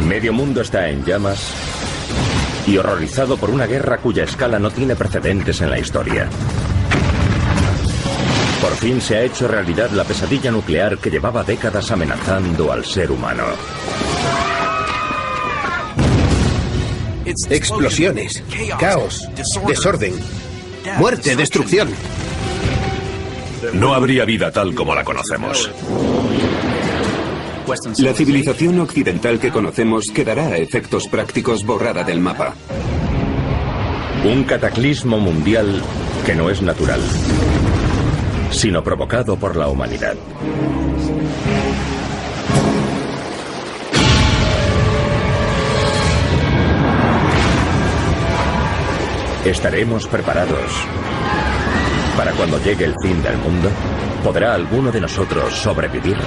Medio mundo está en llamas y horrorizado por una guerra cuya escala no tiene precedentes en la historia. Por fin se ha hecho realidad la pesadilla nuclear que llevaba décadas amenazando al ser humano. Explosiones, caos, desorden, muerte, destrucción. No habría vida tal como la conocemos. La civilización occidental que conocemos quedará a efectos prácticos borrada del mapa. Un cataclismo mundial que no es natural, sino provocado por la humanidad. ¿Estaremos preparados para cuando llegue el fin del mundo? ¿Podrá alguno de nosotros sobrevivir?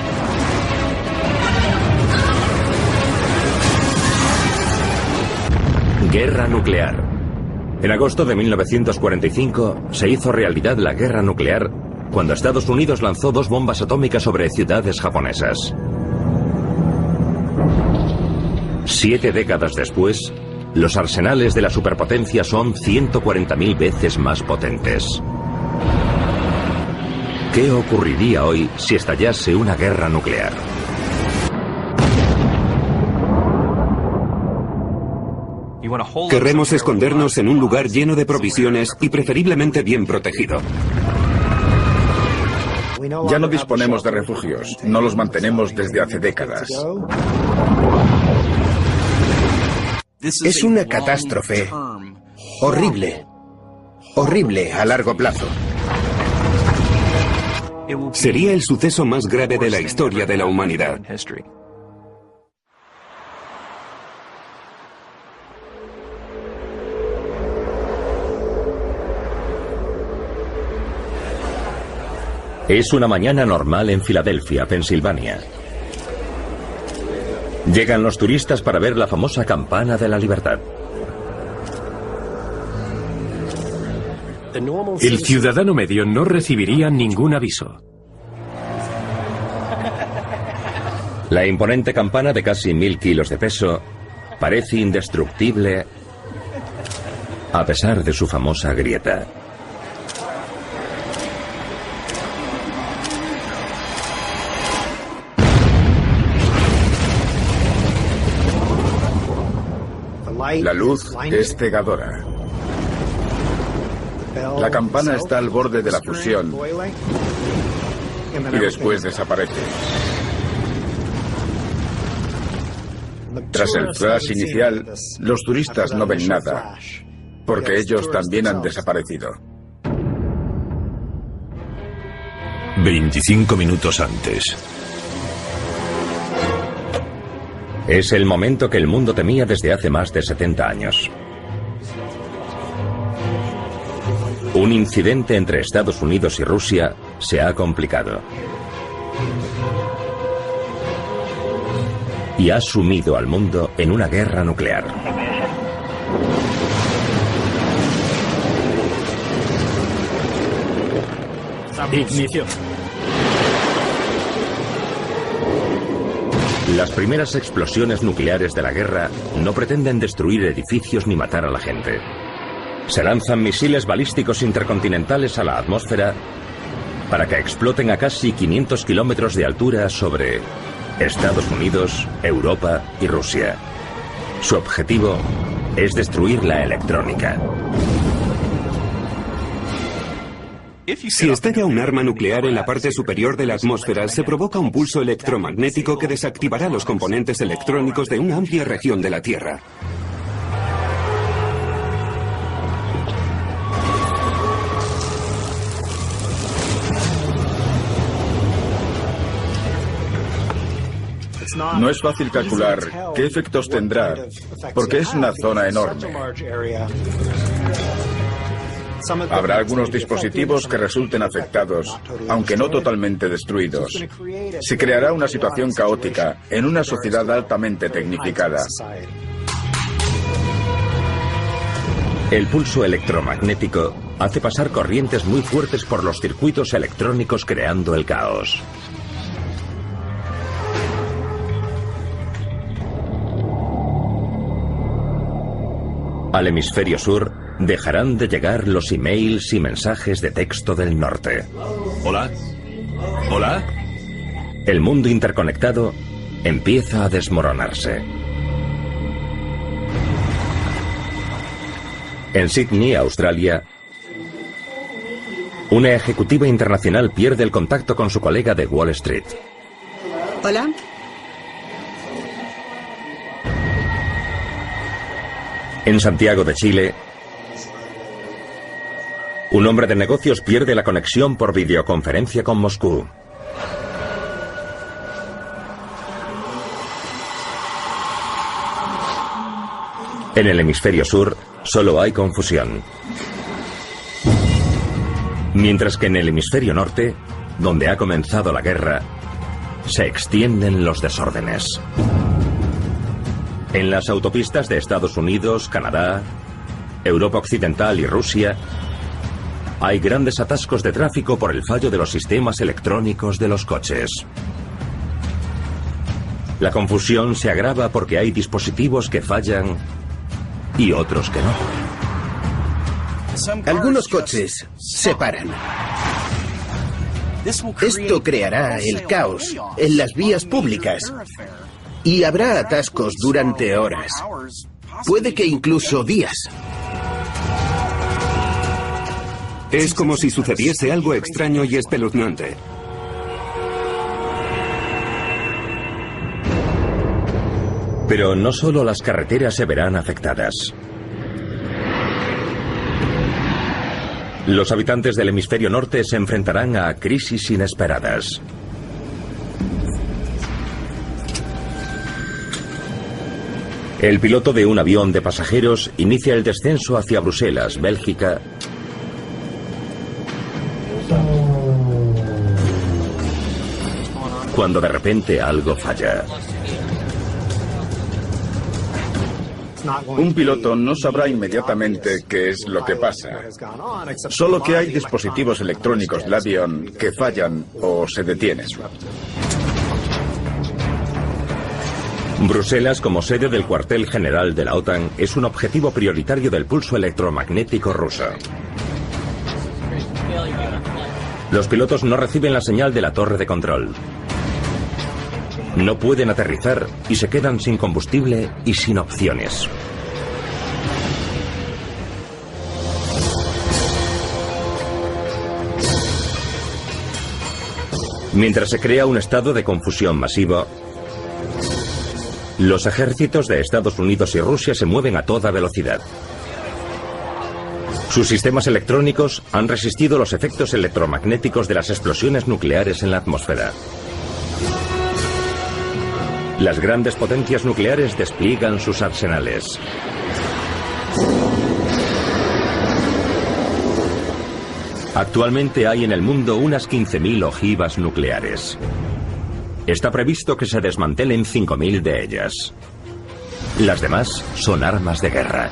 Guerra nuclear. En agosto de 1945 se hizo realidad la guerra nuclear cuando Estados Unidos lanzó 2 bombas atómicas sobre ciudades japonesas. 7 décadas después, los arsenales de la superpotencia son 140.000 veces más potentes. ¿Qué ocurriría hoy si estallase una guerra nuclear? Querremos escondernos en un lugar lleno de provisiones y preferiblemente bien protegido. Ya no disponemos de refugios, no los mantenemos desde hace décadas. Es una catástrofe horrible, horrible a largo plazo. Sería el suceso más grave de la historia de la humanidad. Es una mañana normal en Filadelfia, Pensilvania. Llegan los turistas para ver la famosa Campana de la Libertad. El ciudadano medio no recibiría ningún aviso. La imponente campana de casi 1000 kilos de peso parece indestructible a pesar de su famosa grieta. La luz es cegadora. La campana está al borde de la fusión y después desaparece. Tras el flash inicial, los turistas no ven nada, porque ellos también han desaparecido. 25 minutos antes. Es el momento que el mundo temía desde hace más de 70 años. Un incidente entre Estados Unidos y Rusia se ha complicado y ha sumido al mundo en una guerra nuclear. Ignición. Las primeras explosiones nucleares de la guerra no pretenden destruir edificios ni matar a la gente. Se lanzan misiles balísticos intercontinentales a la atmósfera para que exploten a casi 500 kilómetros de altura sobre Estados Unidos, Europa y Rusia. Su objetivo es destruir la electrónica. Si estalla un arma nuclear en la parte superior de la atmósfera, se provoca un pulso electromagnético que desactivará los componentes electrónicos de una amplia región de la Tierra. No es fácil calcular qué efectos tendrá, porque es una zona enorme. Habrá algunos dispositivos que resulten afectados, aunque no totalmente destruidos. Se creará una situación caótica en una sociedad altamente tecnificada. El pulso electromagnético hace pasar corrientes muy fuertes por los circuitos electrónicos, creando el caos. Al hemisferio sur dejarán de llegar los emails y mensajes de texto del norte. ¿Hola? ¿Hola? El mundo interconectado empieza a desmoronarse. En Sydney, Australia, una ejecutiva internacional pierde el contacto con su colega de Wall Street. Hola. En Santiago de Chile, un hombre de negocios pierde la conexión por videoconferencia con Moscú. En el hemisferio sur solo hay confusión. Mientras que en el hemisferio norte, donde ha comenzado la guerra, se extienden los desórdenes. En las autopistas de Estados Unidos, Canadá, Europa Occidental y Rusia, hay grandes atascos de tráfico por el fallo de los sistemas electrónicos de los coches. La confusión se agrava porque hay dispositivos que fallan y otros que no. Algunos coches se paran. Esto creará el caos en las vías públicas y habrá atascos durante horas, puede que incluso días. Es como si sucediese algo extraño y espeluznante. Pero no solo las carreteras se verán afectadas. Los habitantes del hemisferio norte se enfrentarán a crisis inesperadas. El piloto de un avión de pasajeros inicia el descenso hacia Bruselas, Bélgica, cuando de repente algo falla. Un piloto no sabrá inmediatamente qué es lo que pasa, solo que hay dispositivos electrónicos del avión que fallan o se detienen. Bruselas, como sede del cuartel general de la OTAN, es un objetivo prioritario del pulso electromagnético ruso. Los pilotos no reciben la señal de la torre de control. No pueden aterrizar y se quedan sin combustible y sin opciones. Mientras se crea un estado de confusión masivo, los ejércitos de Estados Unidos y Rusia se mueven a toda velocidad. Sus sistemas electrónicos han resistido los efectos electromagnéticos de las explosiones nucleares en la atmósfera. Las grandes potencias nucleares despliegan sus arsenales. Actualmente hay en el mundo unas 15.000 ojivas nucleares. Está previsto que se desmantelen 5.000 de ellas. Las demás son armas de guerra.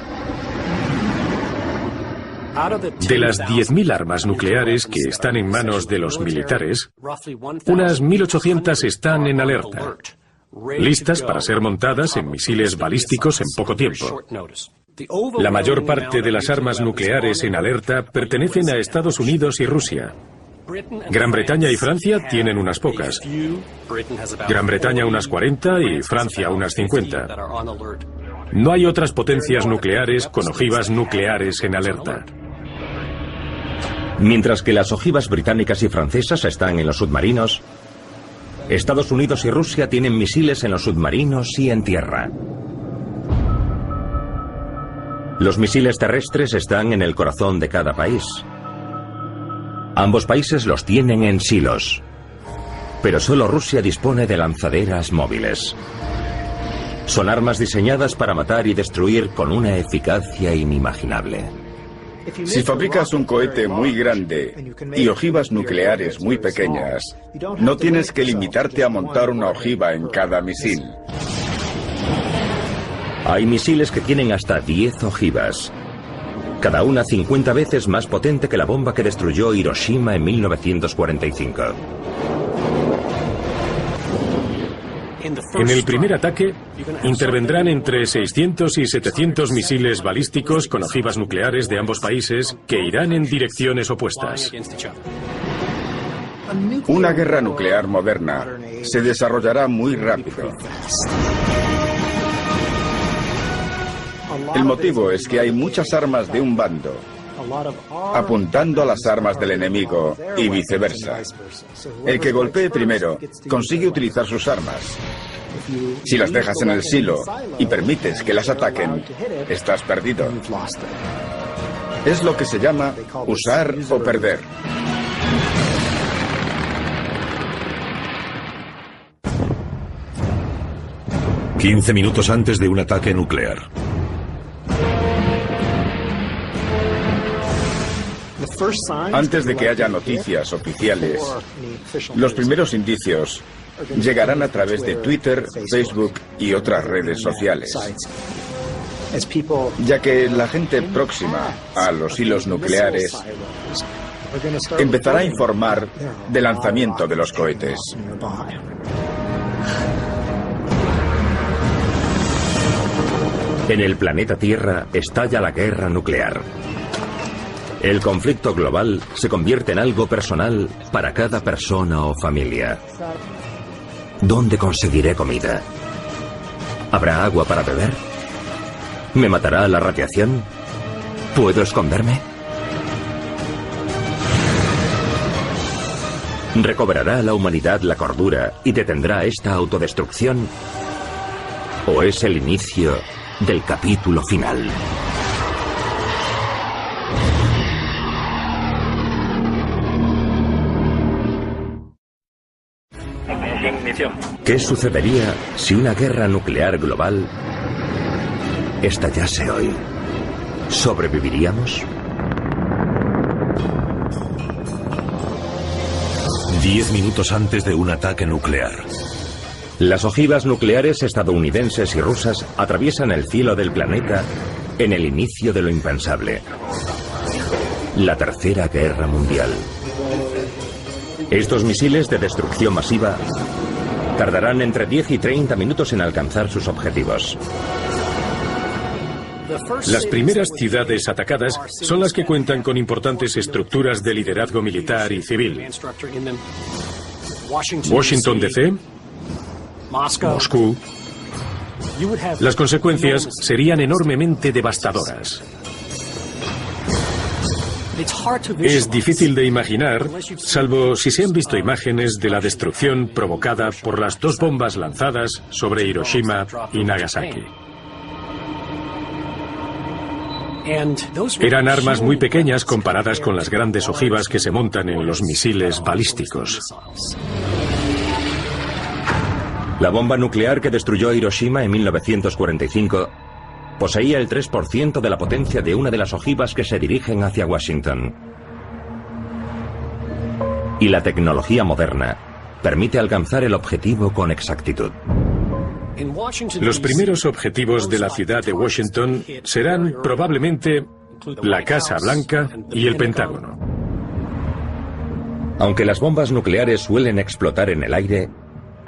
De las 10.000 armas nucleares que están en manos de los militares, unas 1.800 están en alerta, listas para ser montadas en misiles balísticos en poco tiempo. La mayor parte de las armas nucleares en alerta pertenecen a Estados Unidos y Rusia. Gran Bretaña y Francia tienen unas pocas. Gran Bretaña unas 40 y Francia unas 50. No hay otras potencias nucleares con ojivas nucleares en alerta. Mientras que las ojivas británicas y francesas están en los submarinos, Estados Unidos y Rusia tienen misiles en los submarinos y en tierra. Los misiles terrestres están en el corazón de cada país. Ambos países los tienen en silos, pero solo Rusia dispone de lanzaderas móviles. Son armas diseñadas para matar y destruir con una eficacia inimaginable. Si fabricas un cohete muy grande y ojivas nucleares muy pequeñas, no tienes que limitarte a montar una ojiva en cada misil. Hay misiles que tienen hasta 10 ojivas, cada una 50 veces más potente que la bomba que destruyó Hiroshima en 1945. En el primer ataque, intervendrán entre 600 y 700 misiles balísticos con ojivas nucleares de ambos países que irán en direcciones opuestas. Una guerra nuclear moderna se desarrollará muy rápido. El motivo es que hay muchas armas de un bando apuntando a las armas del enemigo y viceversa. El que golpee primero consigue utilizar sus armas. Si las dejas en el silo y permites que las ataquen, estás perdido. Es lo que se llama usar o perder. «15 minutos antes de un ataque nuclear». Antes de que haya noticias oficiales, los primeros indicios llegarán a través de Twitter, Facebook y otras redes sociales, ya que la gente próxima a los hilos nucleares empezará a informar del lanzamiento de los cohetes. En el planeta Tierra estalla la guerra nuclear. El conflicto global se convierte en algo personal para cada persona o familia. ¿Dónde conseguiré comida? ¿Habrá agua para beber? ¿Me matará la radiación? ¿Puedo esconderme? ¿Recobrará la humanidad la cordura y detendrá esta autodestrucción? ¿O es el inicio del capítulo final? ¿Qué sucedería si una guerra nuclear global estallase hoy? ¿Sobreviviríamos? 10 minutos antes de un ataque nuclear. Las ojivas nucleares estadounidenses y rusas atraviesan el cielo del planeta en el inicio de lo impensable. La Tercera Guerra Mundial. Estos misiles de destrucción masiva tardarán entre 10 y 30 minutos en alcanzar sus objetivos. Las primeras ciudades atacadas son las que cuentan con importantes estructuras de liderazgo militar y civil. Washington DC, Moscú. Las consecuencias serían enormemente devastadoras. Es difícil de imaginar, salvo si se han visto imágenes de la destrucción provocada por las dos bombas lanzadas sobre Hiroshima y Nagasaki. Eran armas muy pequeñas comparadas con las grandes ojivas que se montan en los misiles balísticos. La bomba nuclear que destruyó Hiroshima en 1945 poseía el 3% de la potencia de una de las ojivas que se dirigen hacia Washington. Y la tecnología moderna permite alcanzar el objetivo con exactitud. Los primeros objetivos de la ciudad de Washington serán probablemente la Casa Blanca y el Pentágono. Aunque las bombas nucleares suelen explotar en el aire,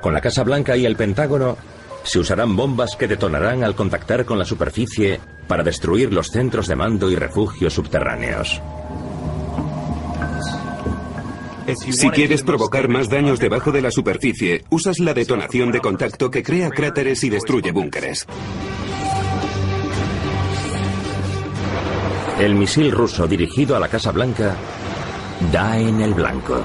con la Casa Blanca y el Pentágono se usarán bombas que detonarán al contactar con la superficie para destruir los centros de mando y refugios subterráneos. Si quieres provocar más daños debajo de la superficie, usas la detonación de contacto que crea cráteres y destruye búnkeres. El misil ruso dirigido a la Casa Blanca da en el blanco.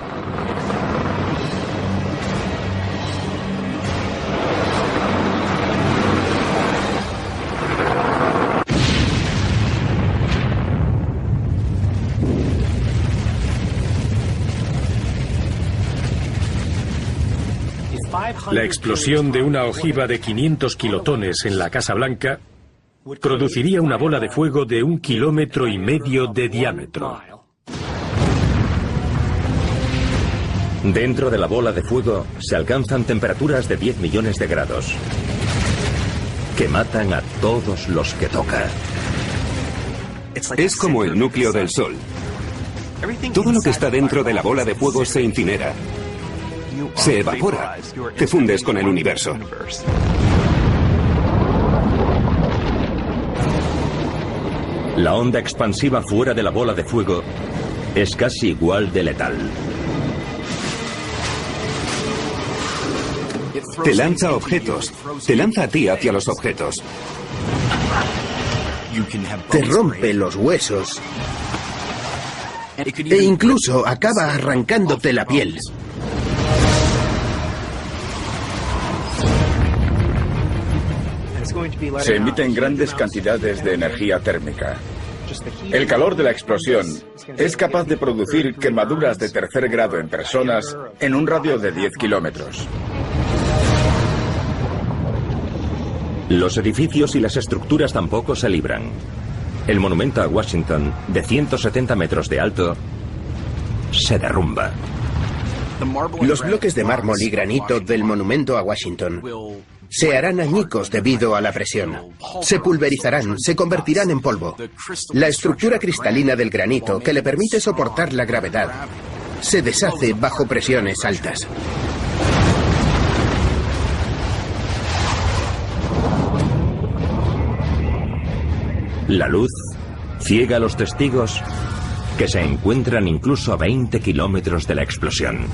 La explosión de una ojiva de 500 kilotones en la Casa Blanca produciría una bola de fuego de 1,5 kilómetros de diámetro. Dentro de la bola de fuego se alcanzan temperaturas de 10 millones de grados, que matan a todos los que toca. Es como el núcleo del Sol. Todo lo que está dentro de la bola de fuego se incinera. se evapora. Te fundes con el universo. La onda expansiva fuera de la bola de fuego es casi igual de letal. Te lanza objetos. Te lanza a ti hacia los objetos. Te rompe los huesos e incluso acaba arrancándote la piel. Se emiten grandes cantidades de energía térmica. El calor de la explosión es capaz de producir quemaduras de tercer grado en personas en un radio de 10 kilómetros. Los edificios y las estructuras tampoco se libran. El monumento a Washington, de 170 metros de alto, se derrumba. Los bloques de mármol y granito del monumento a Washington se harán añicos debido a la presión. Se pulverizarán, se convertirán en polvo. La estructura cristalina del granito, que le permite soportar la gravedad, se deshace bajo presiones altas. La luz ciega a los testigos que se encuentran incluso a 20 kilómetros de la explosión.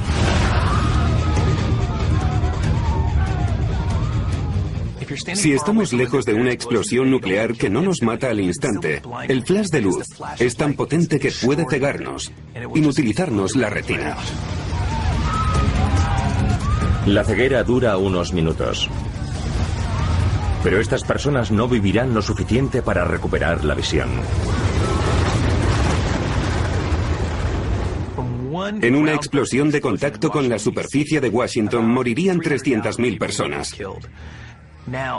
Si estamos lejos de una explosión nuclear que no nos mata al instante, el flash de luz es tan potente que puede cegarnos, inutilizarnos la retina. La ceguera dura unos minutos. Pero estas personas no vivirán lo suficiente para recuperar la visión. En una explosión de contacto con la superficie de Washington morirían 300.000 personas.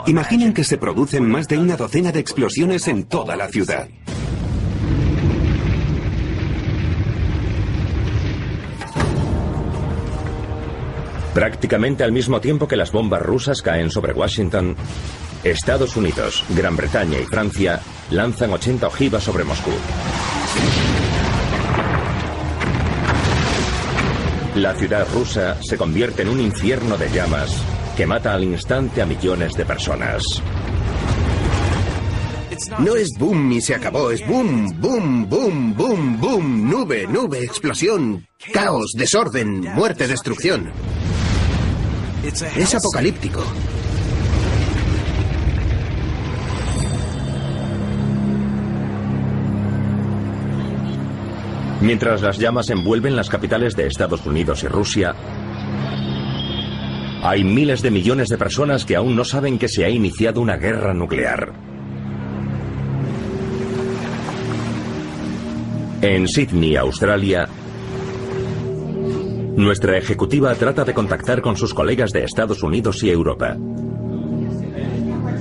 Imaginen que se producen más de una docena de explosiones en toda la ciudad. Prácticamente al mismo tiempo que las bombas rusas caen sobre Washington, Estados Unidos, Gran Bretaña y Francia lanzan 80 ojivas sobre Moscú. La ciudad rusa se convierte en un infierno de llamas que mata al instante a millones de personas. No es boom y se acabó, es boom, boom, boom, boom, boom, nube, nube, explosión, caos, desorden, muerte, destrucción. Es apocalíptico. Mientras las llamas envuelven las capitales de Estados Unidos y Rusia, hay miles de millones de personas que aún no saben que se ha iniciado una guerra nuclear. En Sydney, Australia, nuestra ejecutiva trata de contactar con sus colegas de Estados Unidos y Europa,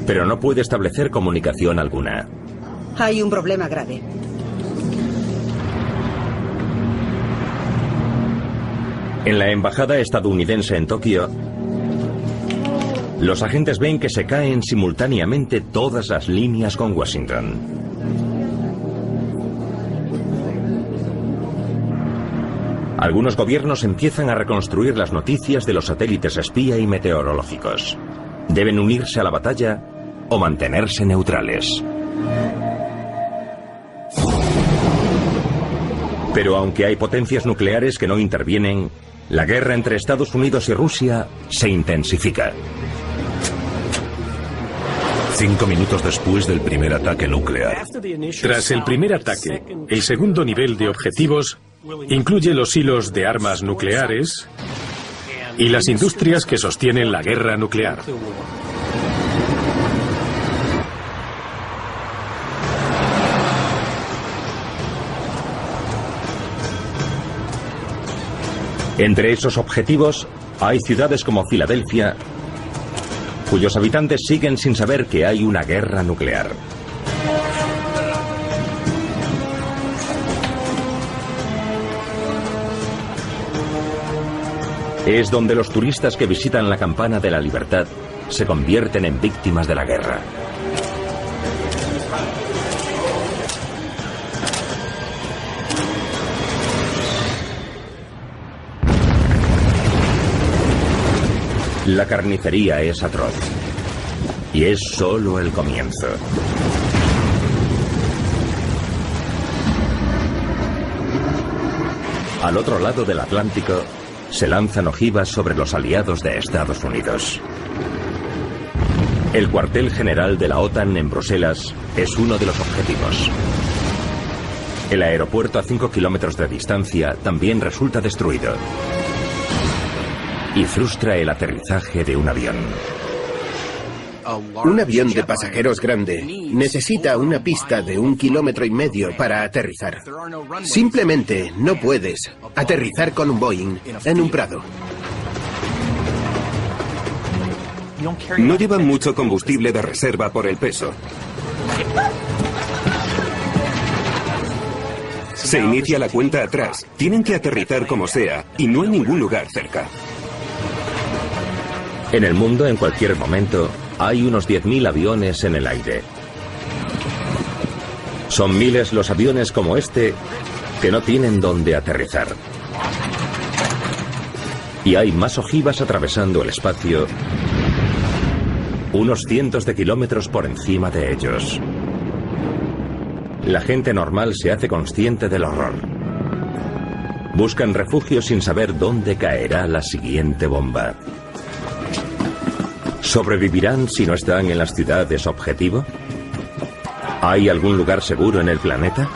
pero no puede establecer comunicación alguna. Hay un problema grave. En la embajada estadounidense en Tokio, los agentes ven que se caen simultáneamente todas las líneas con Washington. Algunos gobiernos empiezan a reconstruir las noticias de los satélites espía y meteorológicos. Deben unirse a la batalla o mantenerse neutrales. Pero aunque hay potencias nucleares que no intervienen, la guerra entre Estados Unidos y Rusia se intensifica. 5 minutos después del primer ataque nuclear. Tras el primer ataque, el segundo nivel de objetivos incluye los hilos de armas nucleares y las industrias que sostienen la guerra nuclear. Entre esos objetivos hay ciudades como Filadelfia, cuyos habitantes siguen sin saber que hay una guerra nuclear. Es donde los turistas que visitan la Campana de la Libertad se convierten en víctimas de la guerra. La carnicería es atroz. Y es solo el comienzo. Al otro lado del Atlántico, se lanzan ojivas sobre los aliados de Estados Unidos. El cuartel general de la OTAN en Bruselas es uno de los objetivos. El aeropuerto a 5 kilómetros de distancia también resulta destruido. Y frustra el aterrizaje de un avión. Un avión de pasajeros grande necesita una pista de 1,5 kilómetros para aterrizar. Simplemente no puedes aterrizar con un Boeing en un prado. No llevan mucho combustible de reserva por el peso. Se inicia la cuenta atrás. Tienen que aterrizar como sea y no hay ningún lugar cerca. En el mundo, en cualquier momento, hay unos 10.000 aviones en el aire. Son miles los aviones como este que no tienen dónde aterrizar. Y hay más ojivas atravesando el espacio, unos cientos de kilómetros por encima de ellos. La gente normal se hace consciente del horror. Buscan refugio sin saber dónde caerá la siguiente bomba. ¿Sobrevivirán si no están en las ciudades objetivo? ¿Hay algún lugar seguro en el planeta?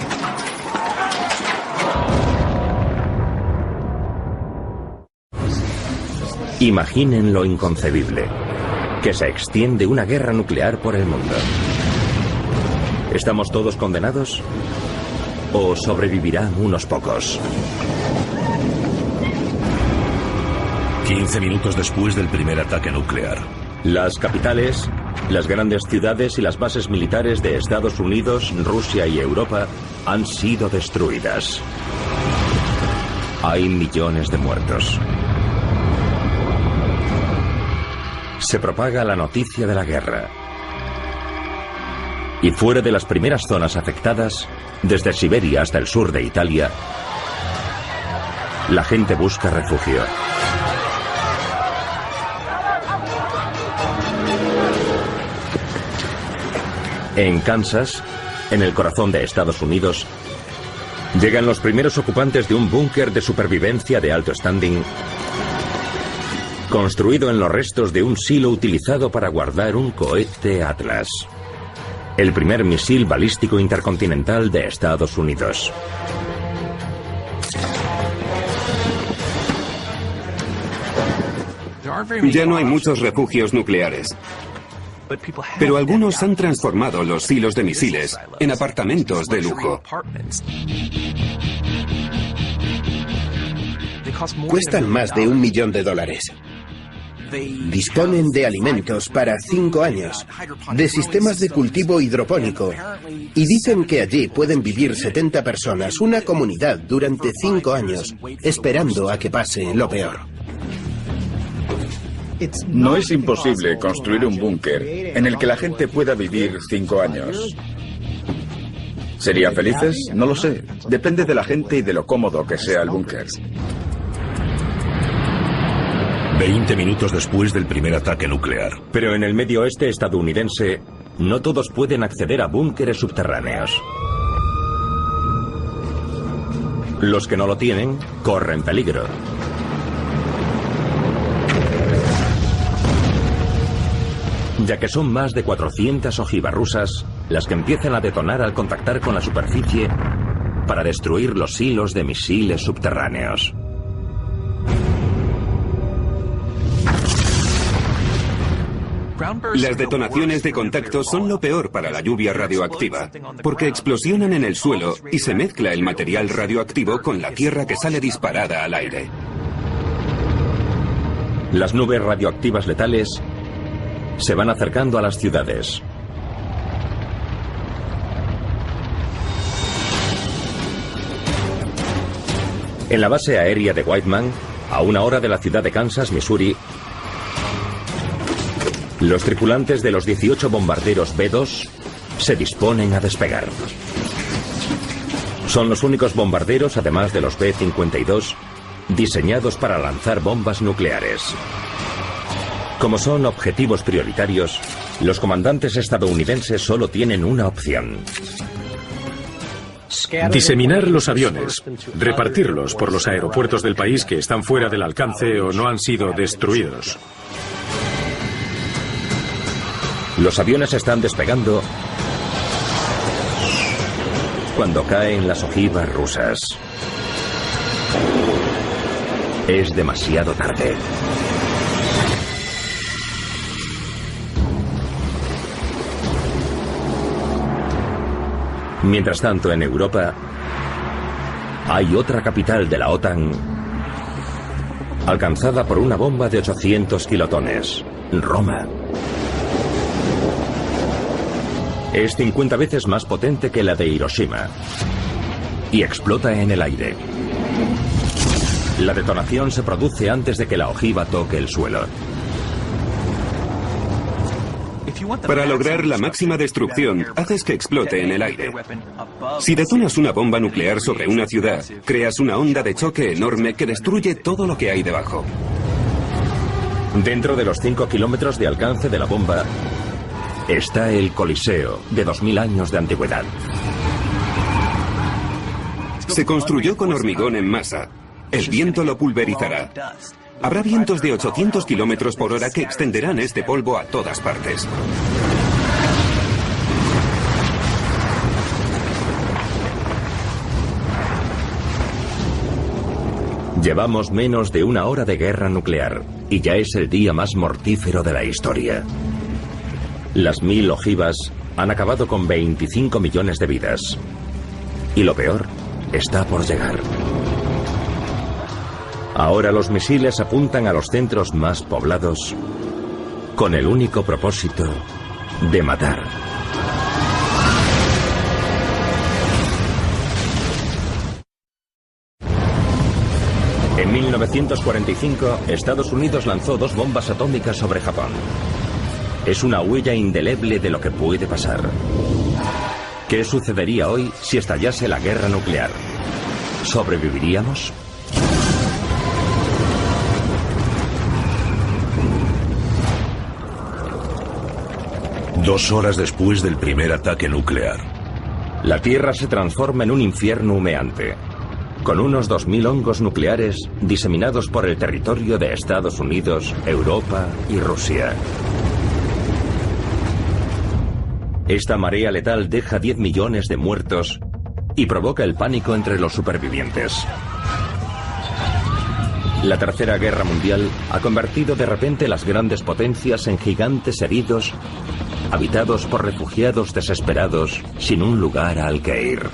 Imaginen lo inconcebible, que se extiende una guerra nuclear por el mundo. ¿Estamos todos condenados? ¿O sobrevivirán unos pocos? 15 minutos después del primer ataque nuclear. Las capitales, las grandes ciudades y las bases militares de Estados Unidos, Rusia y Europa han sido destruidas. Hay millones de muertos. Se propaga la noticia de la guerra. Y fuera de las primeras zonas afectadas, desde Siberia hasta el sur de Italia, la gente busca refugio. En Kansas, en el corazón de Estados Unidos, llegan los primeros ocupantes de un búnker de supervivencia de alto standing, construido en los restos de un silo utilizado para guardar un cohete Atlas, el primer misil balístico intercontinental de Estados Unidos. Ya no hay muchos refugios nucleares. Pero algunos han transformado los silos de misiles en apartamentos de lujo. Cuestan más de $1 millón. Disponen de alimentos para 5 años, de sistemas de cultivo hidropónico, y dicen que allí pueden vivir 70 personas, una comunidad durante 5 años, esperando a que pase lo peor. No es imposible construir un búnker en el que la gente pueda vivir 5 años. ¿Serían felices? No lo sé. Depende de la gente y de lo cómodo que sea el búnker. 20 minutos después del primer ataque nuclear. Pero en el Medio Oeste estadounidense, no todos pueden acceder a búnkeres subterráneos. Los que no lo tienen, corren peligro. Ya que son más de 400 ojivas rusas las que empiezan a detonar al contactar con la superficie para destruir los hilos de misiles subterráneos. Las detonaciones de contacto son lo peor para la lluvia radioactiva, porque explosionan en el suelo y se mezcla el material radioactivo con la tierra que sale disparada al aire. Las nubes radioactivas letales se van acercando a las ciudades. En la base aérea de Whiteman, a 1 hora de la ciudad de Kansas, Missouri, los tripulantes de los 18 bombarderos B-2 se disponen a despegar. Son los únicos bombarderos, además de los B-52, diseñados para lanzar bombas nucleares. Como son objetivos prioritarios, los comandantes estadounidenses solo tienen una opción: diseminar los aviones, repartirlos por los aeropuertos del país que están fuera del alcance o no han sido destruidos. Los aviones están despegando cuando caen las ojivas rusas. Es demasiado tarde. Mientras tanto, en Europa, hay otra capital de la OTAN alcanzada por una bomba de 800 kilotones, Roma. Es 50 veces más potente que la de Hiroshima y explota en el aire. La detonación se produce antes de que la ojiva toque el suelo. Para lograr la máxima destrucción, haces que explote en el aire. Si detonas una bomba nuclear sobre una ciudad, creas una onda de choque enorme que destruye todo lo que hay debajo. Dentro de los 5 kilómetros de alcance de la bomba está el Coliseo, de 2000 años de antigüedad. Se construyó con hormigón en masa. El viento lo pulverizará. Habrá vientos de 800 kilómetros por hora que extenderán este polvo a todas partes. Llevamos menos de una hora de guerra nuclear y ya es el día más mortífero de la historia. Las 1000 ojivas han acabado con 25 millones de vidas. Y lo peor está por llegar. Ahora los misiles apuntan a los centros más poblados con el único propósito de matar. En 1945, Estados Unidos lanzó 2 bombas atómicas sobre Japón. Es una huella indeleble de lo que puede pasar. ¿Qué sucedería hoy si estallase la guerra nuclear? ¿Sobreviviríamos? Dos horas después del primer ataque nuclear. La Tierra se transforma en un infierno humeante, con unos 2000 hongos nucleares diseminados por el territorio de Estados Unidos, Europa y Rusia. Esta marea letal deja 10 millones de muertos y provoca el pánico entre los supervivientes. La Tercera Guerra Mundial ha convertido de repente las grandes potencias en gigantes heridos, habitados por refugiados desesperados sin un lugar al que ir.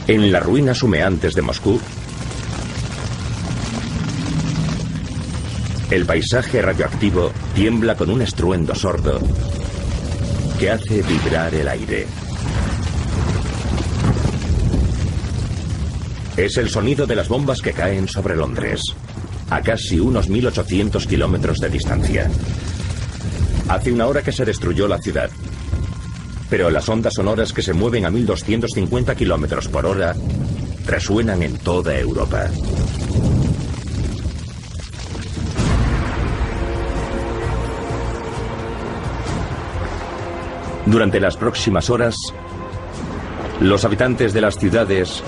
En las ruinas humeantes de Moscú, el paisaje radioactivo tiembla con un estruendo sordo que hace vibrar el aire. Es el sonido de las bombas que caen sobre Londres, a casi unos 1800 kilómetros de distancia. Hace una hora que se destruyó la ciudad, pero las ondas sonoras que se mueven a 1250 kilómetros por hora resuenan en toda Europa. Durante las próximas horas, los habitantes de las ciudades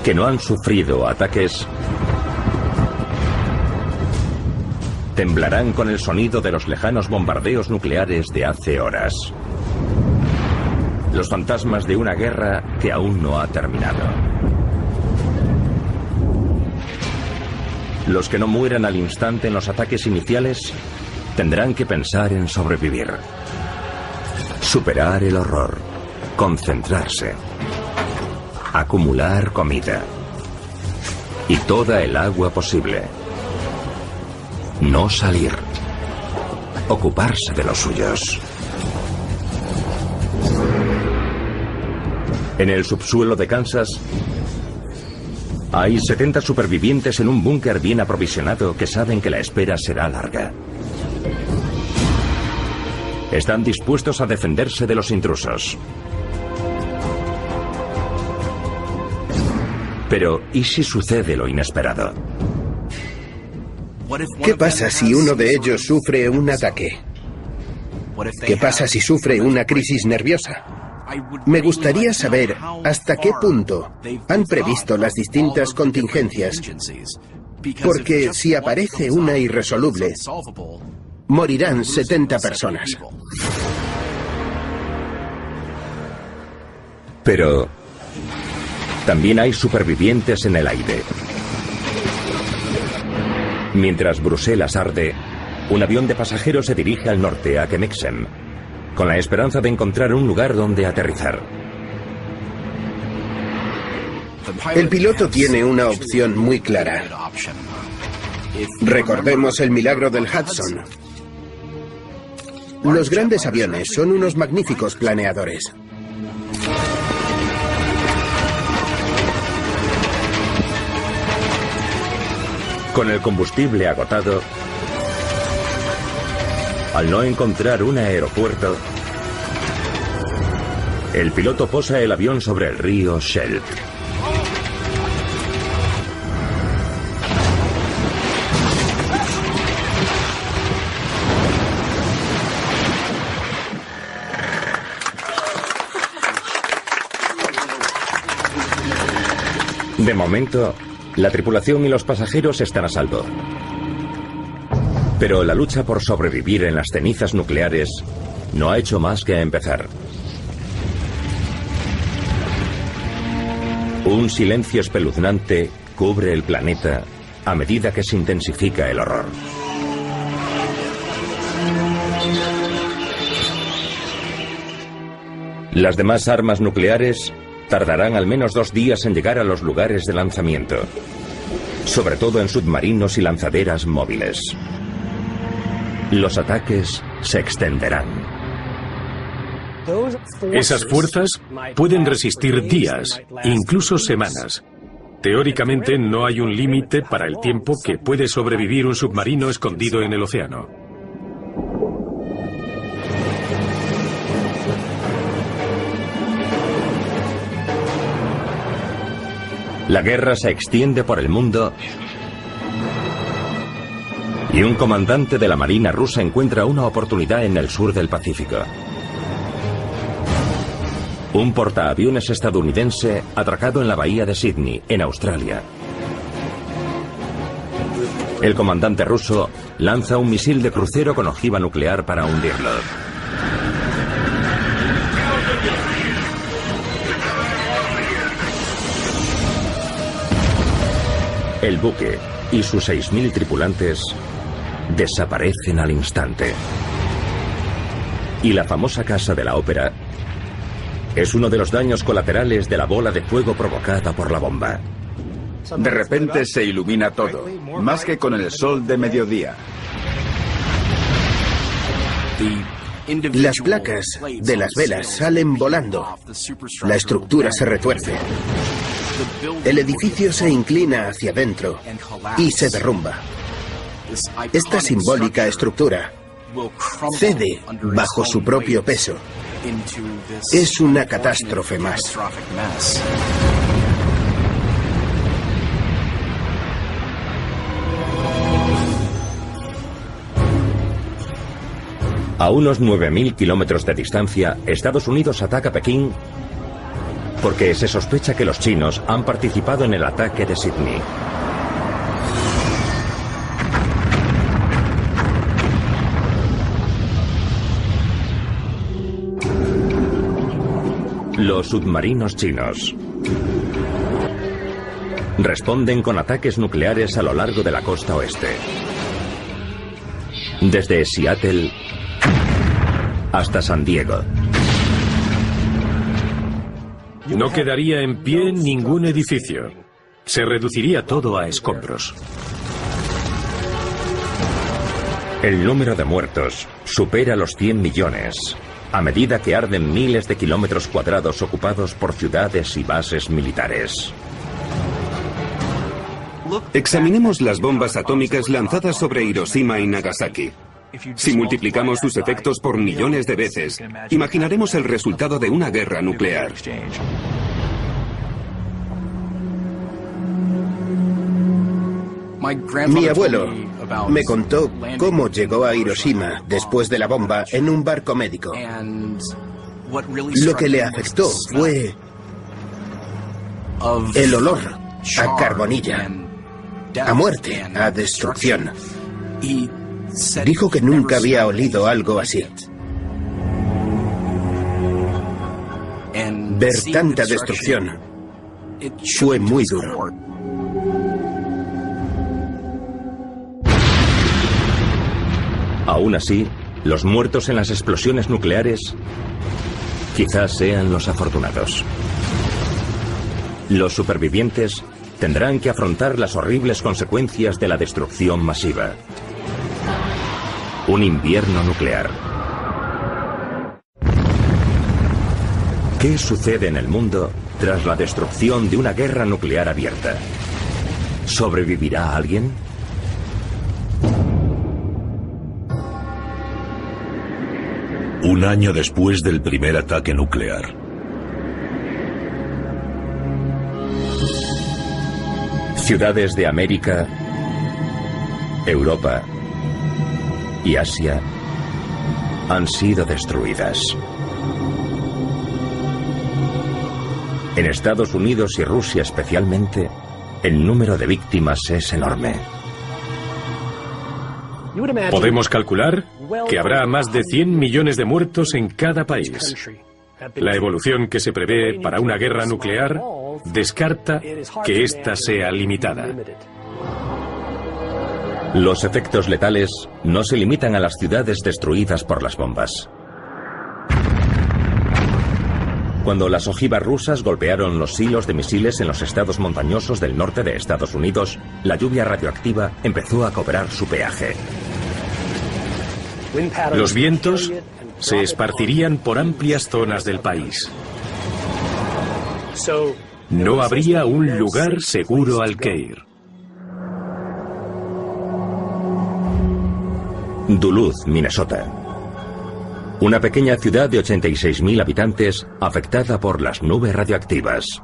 que no han sufrido ataques temblarán con el sonido de los lejanos bombardeos nucleares de hace horas. Los fantasmas de una guerra que aún no ha terminado. Los que no mueran al instante en los ataques iniciales tendrán que pensar en sobrevivir. Superar el horror, concentrarse, acumular comida y toda el agua posible. No salir, ocuparse de los suyos. En el subsuelo de Kansas hay 70 supervivientes en un búnker bien aprovisionado que saben que la espera será larga. Están dispuestos a defenderse de los intrusos. Pero, ¿y si sucede lo inesperado? ¿Qué pasa si uno de ellos sufre un ataque? ¿Qué pasa si sufre una crisis nerviosa? Me gustaría saber hasta qué punto han previsto las distintas contingencias, porque si aparece una irresoluble, morirán 70 personas. Pero también hay supervivientes en el aire. Mientras Bruselas arde, un avión de pasajeros se dirige al norte, a Kemexem, con la esperanza de encontrar un lugar donde aterrizar. El piloto tiene una opción muy clara. Recordemos el milagro del Hudson. Los grandes aviones son unos magníficos planeadores. Con el combustible agotado, al no encontrar un aeropuerto, el piloto posa el avión sobre el río Scheldt. De momento, la tripulación y los pasajeros están a salvo. Pero la lucha por sobrevivir en las cenizas nucleares no ha hecho más que empezar. Un silencio espeluznante cubre el planeta a medida que se intensifica el horror. Las demás armas nucleares tardarán al menos 2 días en llegar a los lugares de lanzamiento, sobre todo en submarinos y lanzaderas móviles. Los ataques se extenderán. Esas fuerzas pueden resistir días, incluso semanas. Teóricamente no hay un límite para el tiempo que puede sobrevivir un submarino escondido en el océano. La guerra se extiende por el mundo y un comandante de la Marina rusa encuentra una oportunidad en el sur del Pacífico. Un portaaviones estadounidense atracado en la bahía de Sydney, en Australia. El comandante ruso lanza un misil de crucero con ojiva nuclear para hundirlo. El buque y sus 6.000 tripulantes desaparecen al instante. Y la famosa Casa de la Ópera es uno de los daños colaterales de la bola de fuego provocada por la bomba. De repente se ilumina todo, más que con el sol de mediodía. Las placas de las velas salen volando. La estructura se retuerce. El edificio se inclina hacia adentro y se derrumba. Esta simbólica estructura cede bajo su propio peso. Es una catástrofe más. A unos 9.000 kilómetros de distancia, Estados Unidos ataca Pekín porque se sospecha que los chinos han participado en el ataque de Sydney. Los submarinos chinos responden con ataques nucleares a lo largo de la costa oeste. Desde Seattle hasta San Diego. No quedaría en pie ningún edificio. Se reduciría todo a escombros. El número de muertos supera los 100 millones, a medida que arden miles de kilómetros cuadrados ocupados por ciudades y bases militares. Examinemos las bombas atómicas lanzadas sobre Hiroshima y Nagasaki. Si multiplicamos sus efectos por millones de veces, imaginaremos el resultado de una guerra nuclear. Mi abuelo me contó cómo llegó a Hiroshima después de la bomba en un barco médico. Lo que le afectó fue el olor a carbonilla, a muerte, a destrucción. Dijo que nunca había olido algo así. Ver tanta destrucción fue muy duro. Aún así, los muertos en las explosiones nucleares quizás sean los afortunados. Los supervivientes tendrán que afrontar las horribles consecuencias de la destrucción masiva. Un invierno nuclear. ¿Qué sucede en el mundo tras la destrucción de una guerra nuclear abierta? ¿Sobrevivirá alguien? Un año después del primer ataque nuclear. Ciudades de América, Europa y Asia han sido destruidas. En Estados Unidos y Rusia especialmente, el número de víctimas es enorme. Podemos calcular que habrá más de 100 millones de muertos en cada país. La evolución que se prevé para una guerra nuclear descarta que ésta sea limitada. Los efectos letales no se limitan a las ciudades destruidas por las bombas. Cuando las ojivas rusas golpearon los silos de misiles en los estados montañosos del norte de Estados Unidos, la lluvia radioactiva empezó a cobrar su peaje. Los vientos se esparcirían por amplias zonas del país. No habría un lugar seguro al que ir. Duluth, Minnesota. Una pequeña ciudad de 86.000 habitantes afectada por las nubes radioactivas.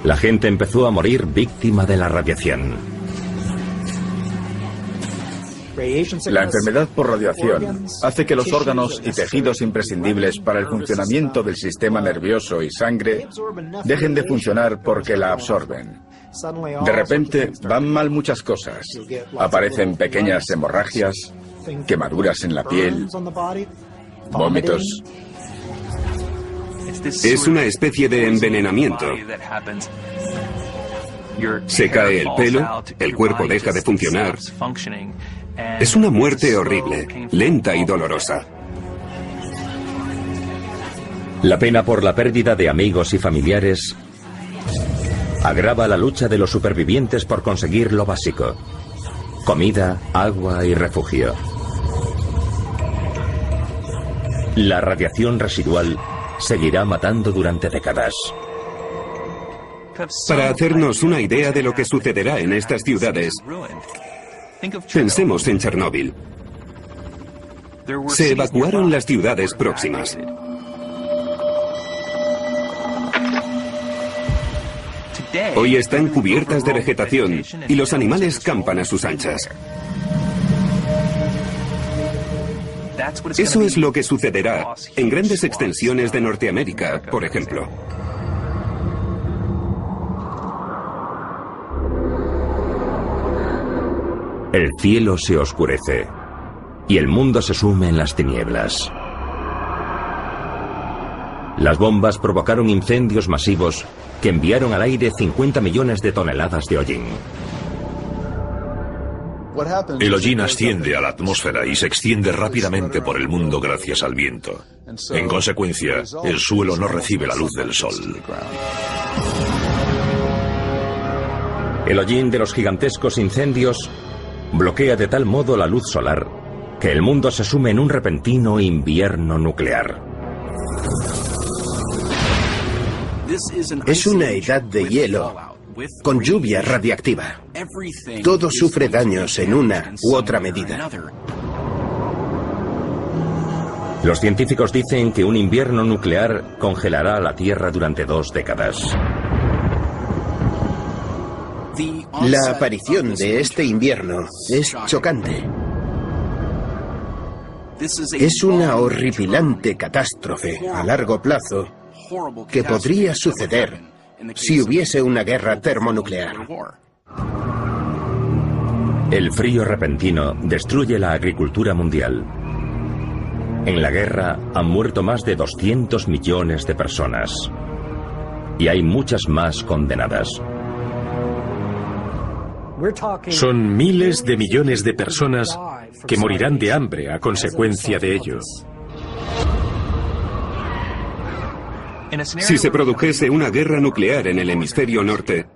La gente empezó a morir víctima de la radiación. La enfermedad por radiación hace que los órganos y tejidos imprescindibles para el funcionamiento del sistema nervioso y sangre dejen de funcionar porque la absorben. De repente van mal muchas cosas. Aparecen pequeñas hemorragias, quemaduras en la piel, vómitos. Es una especie de envenenamiento. Se cae el pelo, el cuerpo deja de funcionar. Es una muerte horrible, lenta y dolorosa. La pena por la pérdida de amigos y familiares agrava la lucha de los supervivientes por conseguir lo básico: comida, agua y refugio. La radiación residual seguirá matando durante décadas. Para hacernos una idea de lo que sucederá en estas ciudades, pensemos en Chernóbil. Se evacuaron las ciudades próximas. Hoy están cubiertas de vegetación y los animales campan a sus anchas. Eso es lo que sucederá en grandes extensiones de Norteamérica, por ejemplo. El cielo se oscurece y el mundo se sume en las tinieblas. Las bombas provocaron incendios masivos que enviaron al aire 50 millones de toneladas de hollín. El hollín asciende a la atmósfera y se extiende rápidamente por el mundo gracias al viento. En consecuencia, el suelo no recibe la luz del sol. El hollín de los gigantescos incendios bloquea de tal modo la luz solar que el mundo se sume en un repentino invierno nuclear. Es una edad de hielo con lluvia radiactiva. Todo sufre daños en una u otra medida. Los científicos dicen que un invierno nuclear congelará la Tierra durante 2 décadas. La aparición de este invierno es chocante. Es una horripilante catástrofe a largo plazo que podría suceder si hubiese una guerra termonuclear. El frío repentino destruye la agricultura mundial. En la guerra han muerto más de 200 millones de personas. Y hay muchas más condenadas. Son miles de millones de personas que morirán de hambre a consecuencia de ello. Si se produjese una guerra nuclear en el hemisferio norte,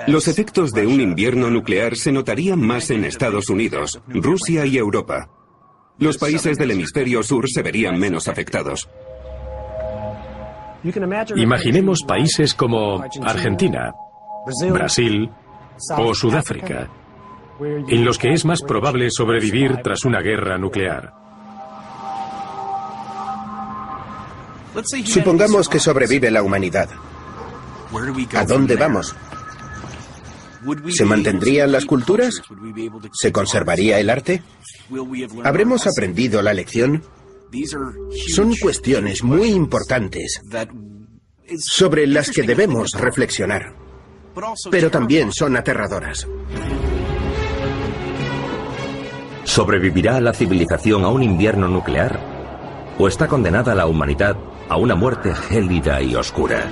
los efectos de un invierno nuclear se notarían más en Estados Unidos, Rusia y Europa. Los países del hemisferio sur se verían menos afectados. Imaginemos países como Argentina, Brasil o Sudáfrica, en los que es más probable sobrevivir tras una guerra nuclear. Supongamos que sobrevive la humanidad. ¿A dónde vamos? ¿Se mantendrían las culturas? ¿Se conservaría el arte? ¿Habremos aprendido la lección? Son cuestiones muy importantes sobre las que debemos reflexionar, pero también son aterradoras. ¿Sobrevivirá la civilización a un invierno nuclear? ¿O está condenada la humanidad a una muerte gélida y oscura?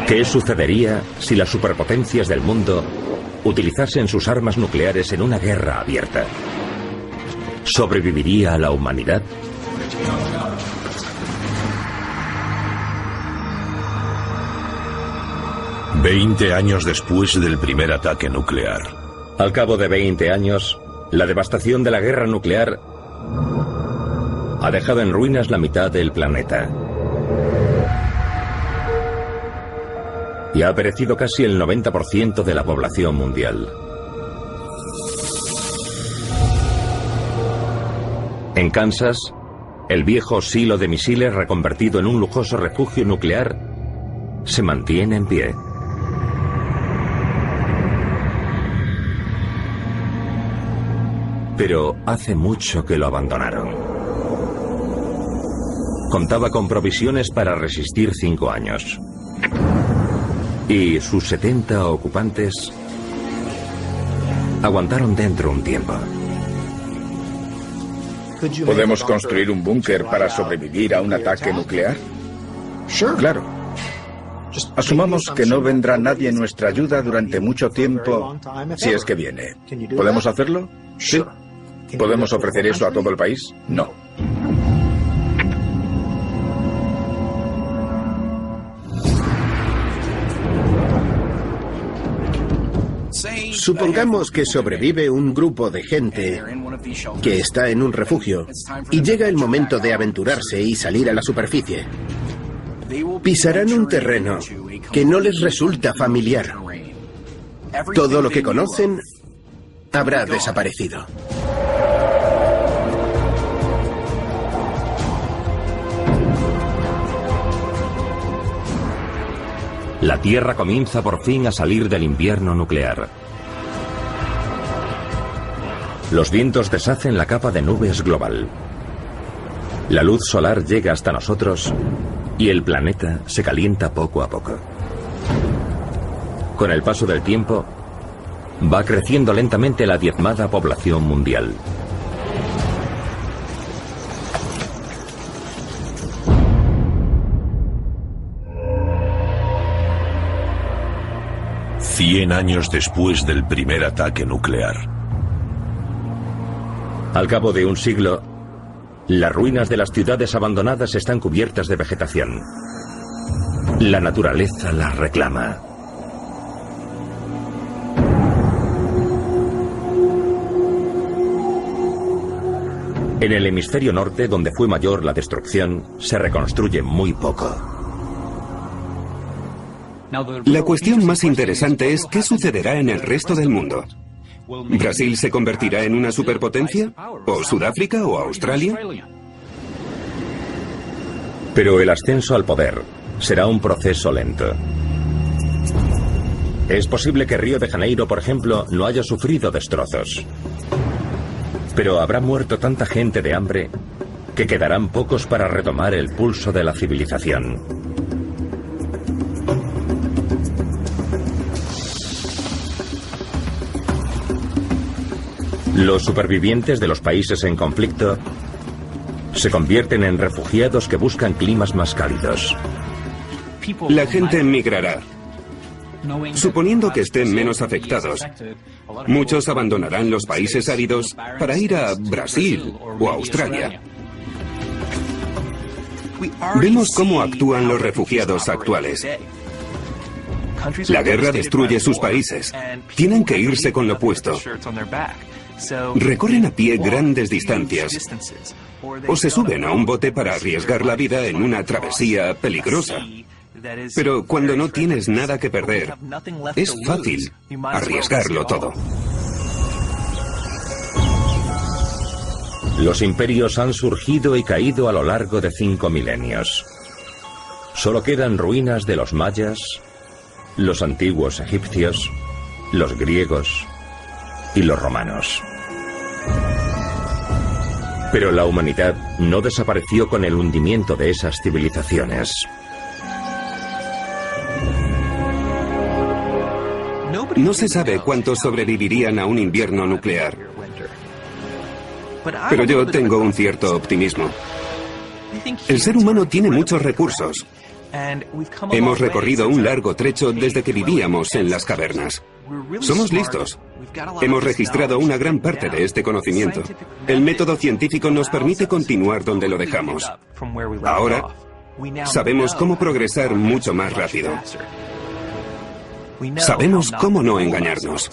¿Qué sucedería si las superpotencias del mundo utilizasen sus armas nucleares en una guerra abierta? ¿Sobreviviría la humanidad? «20 años después del primer ataque nuclear». Al cabo de 20 años, la devastación de la guerra nuclear ha dejado en ruinas la mitad del planeta. Y ha perecido casi el 90% de la población mundial. En Kansas, el viejo silo de misiles reconvertido en un lujoso refugio nuclear se mantiene en pie. Pero hace mucho que lo abandonaron. Contaba con provisiones para resistir 5 años. Y sus 70 ocupantes aguantaron dentro un tiempo. ¿Podemos construir un búnker para sobrevivir a un ataque nuclear? Claro. Asumamos que no vendrá nadie en nuestra ayuda durante mucho tiempo, si es que viene. ¿Podemos hacerlo? Sí. ¿Podemos ofrecer eso a todo el país? No. Supongamos que sobrevive un grupo de gente que está en un refugio y llega el momento de aventurarse y salir a la superficie. Pisarán un terreno que no les resulta familiar. Todo lo que conocen habrá desaparecido. La Tierra comienza por fin a salir del invierno nuclear. Los vientos deshacen la capa de nubes global. La luz solar llega hasta nosotros y el planeta se calienta poco a poco. Con el paso del tiempo, va creciendo lentamente la diezmada población mundial. «100 años después del primer ataque nuclear». Al cabo de un siglo, las ruinas de las ciudades abandonadas están cubiertas de vegetación. La naturaleza las reclama. En el hemisferio norte, donde fue mayor la destrucción, se reconstruye muy poco. La cuestión más interesante es ¿qué sucederá en el resto del mundo? ¿Brasil se convertirá en una superpotencia? ¿O Sudáfrica o Australia? Pero el ascenso al poder será un proceso lento. Es posible que Río de Janeiro, por ejemplo, no haya sufrido destrozos. Pero habrá muerto tanta gente de hambre que quedarán pocos para retomar el pulso de la civilización. Los supervivientes de los países en conflicto se convierten en refugiados que buscan climas más cálidos. La gente migrará. Suponiendo que estén menos afectados, muchos abandonarán los países áridos para ir a Brasil o a Australia. Vemos cómo actúan los refugiados actuales. La guerra destruye sus países. Tienen que irse con lo opuesto. Recorren a pie grandes distancias o se suben a un bote para arriesgar la vida en una travesía peligrosa. Pero cuando no tienes nada que perder, es fácil arriesgarlo todo. Los imperios han surgido y caído a lo largo de 5 milenios. Solo quedan ruinas de los mayas, los antiguos egipcios, los griegos y los romanos. Pero la humanidad no desapareció con el hundimiento de esas civilizaciones. No se sabe cuántos sobrevivirían a un invierno nuclear. Pero yo tengo un cierto optimismo. El ser humano tiene muchos recursos. Hemos recorrido un largo trecho desde que vivíamos en las cavernas. Somos listos. Hemos registrado una gran parte de este conocimiento. El método científico nos permite continuar donde lo dejamos. Ahora, sabemos cómo progresar mucho más rápido. Sabemos cómo no engañarnos.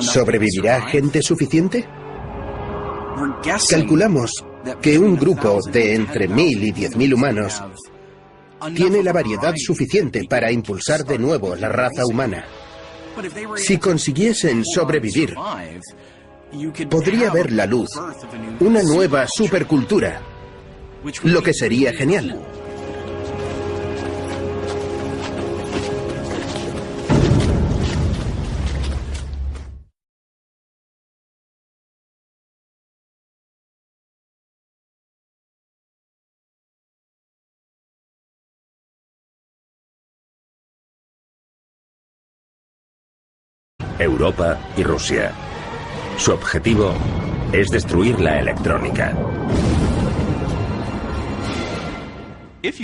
¿Sobrevivirá gente suficiente? Calculamos que un grupo de entre 1.000 y 10.000 humanos tiene la variedad suficiente para impulsar de nuevo la raza humana. Si consiguiesen sobrevivir, podría ver la luz una nueva supercultura, lo que sería genial. Europa y Rusia. Su objetivo es destruir la electrónica.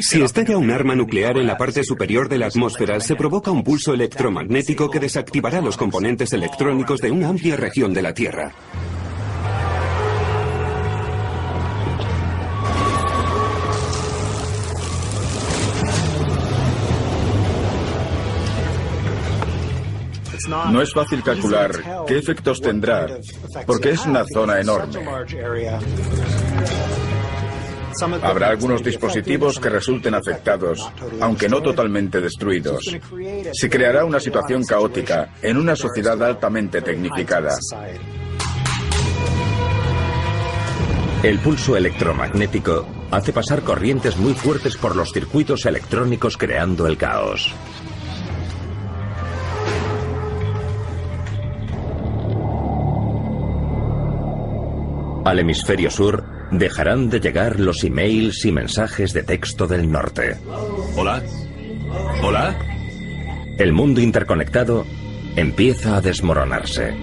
Si estalla un arma nuclear en la parte superior de la atmósfera, se provoca un pulso electromagnético que desactivará los componentes electrónicos de una amplia región de la Tierra. No es fácil calcular qué efectos tendrá, porque es una zona enorme. Habrá algunos dispositivos que resulten afectados, aunque no totalmente destruidos. Se creará una situación caótica en una sociedad altamente tecnificada. El pulso electromagnético hace pasar corrientes muy fuertes por los circuitos electrónicos, creando el caos. Al hemisferio sur dejarán de llegar los emails y mensajes de texto del norte. ¿Hola? ¿Hola? El mundo interconectado empieza a desmoronarse.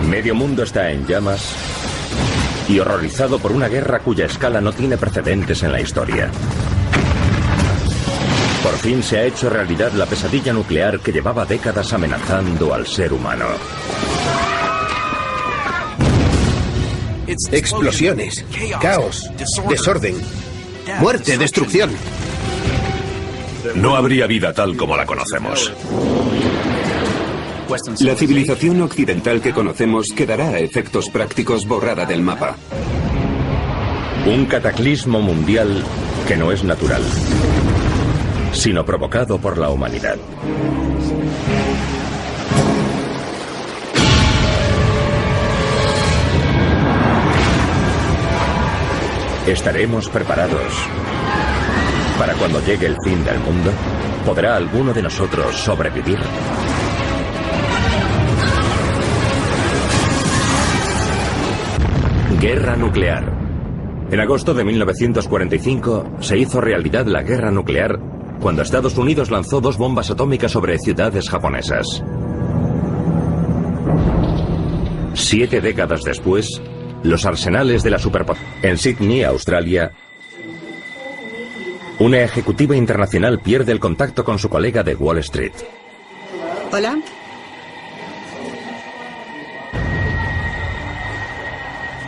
Medio mundo está en llamas y horrorizado por una guerra cuya escala no tiene precedentes en la historia. Por fin se ha hecho realidad la pesadilla nuclear que llevaba décadas amenazando al ser humano. Explosiones, caos, desorden, muerte, destrucción. No habría vida tal como la conocemos. La civilización occidental que conocemos quedará a efectos prácticos borrada del mapa. Un cataclismo mundial que no es natural, sino provocado por la humanidad. ¿Estaremos preparados para cuando llegue el fin del mundo? ¿Podrá alguno de nosotros sobrevivir? Guerra nuclear. En agosto de 1945 se hizo realidad la guerra nuclear cuando Estados Unidos lanzó 2 bombas atómicas sobre ciudades japonesas. 7 décadas después, los arsenales de la superpotencia. En Sydney, Australia, una ejecutiva internacional pierde el contacto con su colega de Wall Street. Hola.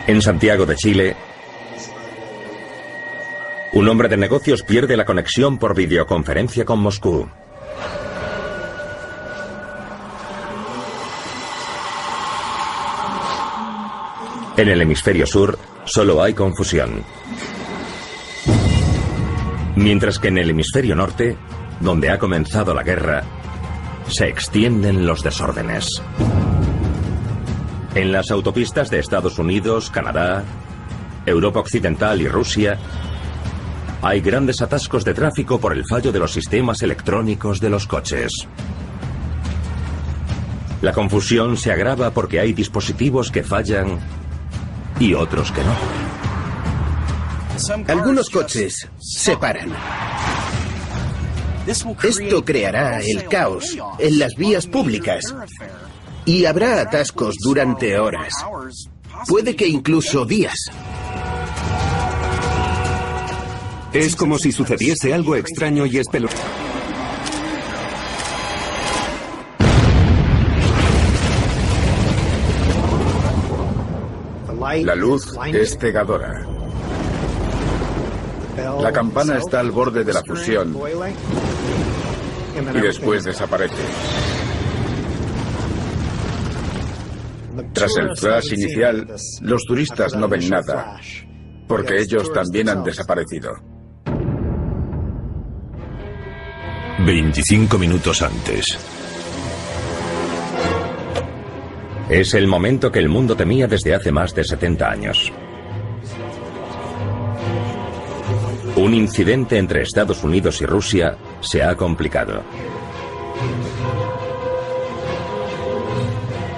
En Santiago de Chile, un hombre de negocios pierde la conexión por videoconferencia con Moscú. En el hemisferio sur, solo hay confusión. Mientras que en el hemisferio norte, donde ha comenzado la guerra, se extienden los desórdenes. En las autopistas de Estados Unidos, Canadá, Europa Occidental y Rusia, hay grandes atascos de tráfico por el fallo de los sistemas electrónicos de los coches. La confusión se agrava porque hay dispositivos que fallan y otros que no. Algunos coches se paran. Esto creará el caos en las vías públicas y habrá atascos durante horas, puede que incluso días. Es como si sucediese algo extraño y espeluznante. La luz es cegadora. La campana está al borde de la fusión y después desaparece. Tras el flash inicial, los turistas no ven nada, porque ellos también han desaparecido. 25 minutos antes. Es el momento que el mundo temía desde hace más de 70 años. Un incidente entre Estados Unidos y Rusia se ha complicado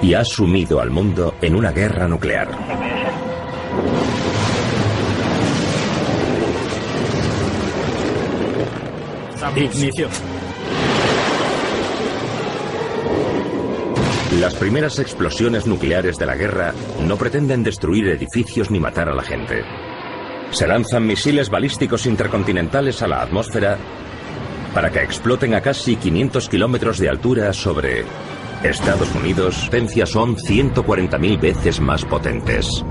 y ha sumido al mundo en una guerra nuclear. Ignición. Las primeras explosiones nucleares de la guerra no pretenden destruir edificios ni matar a la gente. Se lanzan misiles balísticos intercontinentales a la atmósfera para que exploten a casi 500 kilómetros de altura sobre Estados Unidos. Las potencias son 140.000 veces más potentes.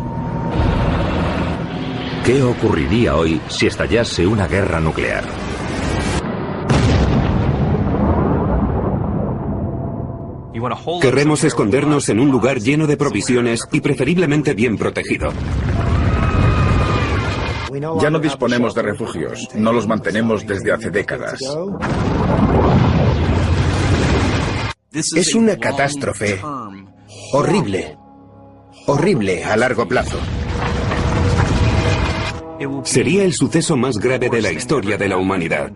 ¿Qué ocurriría hoy si estallase una guerra nuclear? Querremos escondernos en un lugar lleno de provisiones y preferiblemente bien protegido. Ya no disponemos de refugios, no los mantenemos desde hace décadas. Es una catástrofe horrible, horrible a largo plazo. Sería el suceso más grave de la historia de la humanidad.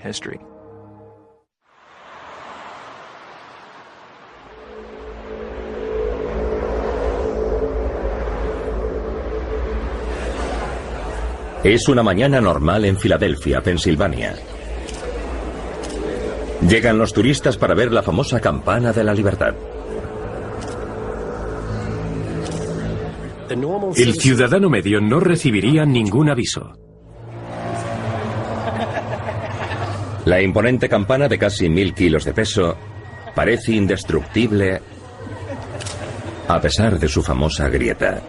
Es una mañana normal en Filadelfia, Pensilvania. Llegan los turistas para ver la famosa campana de la libertad. El ciudadano medio no recibiría ningún aviso. La imponente campana de casi 1000 kilos de peso parece indestructible a pesar de su famosa grieta.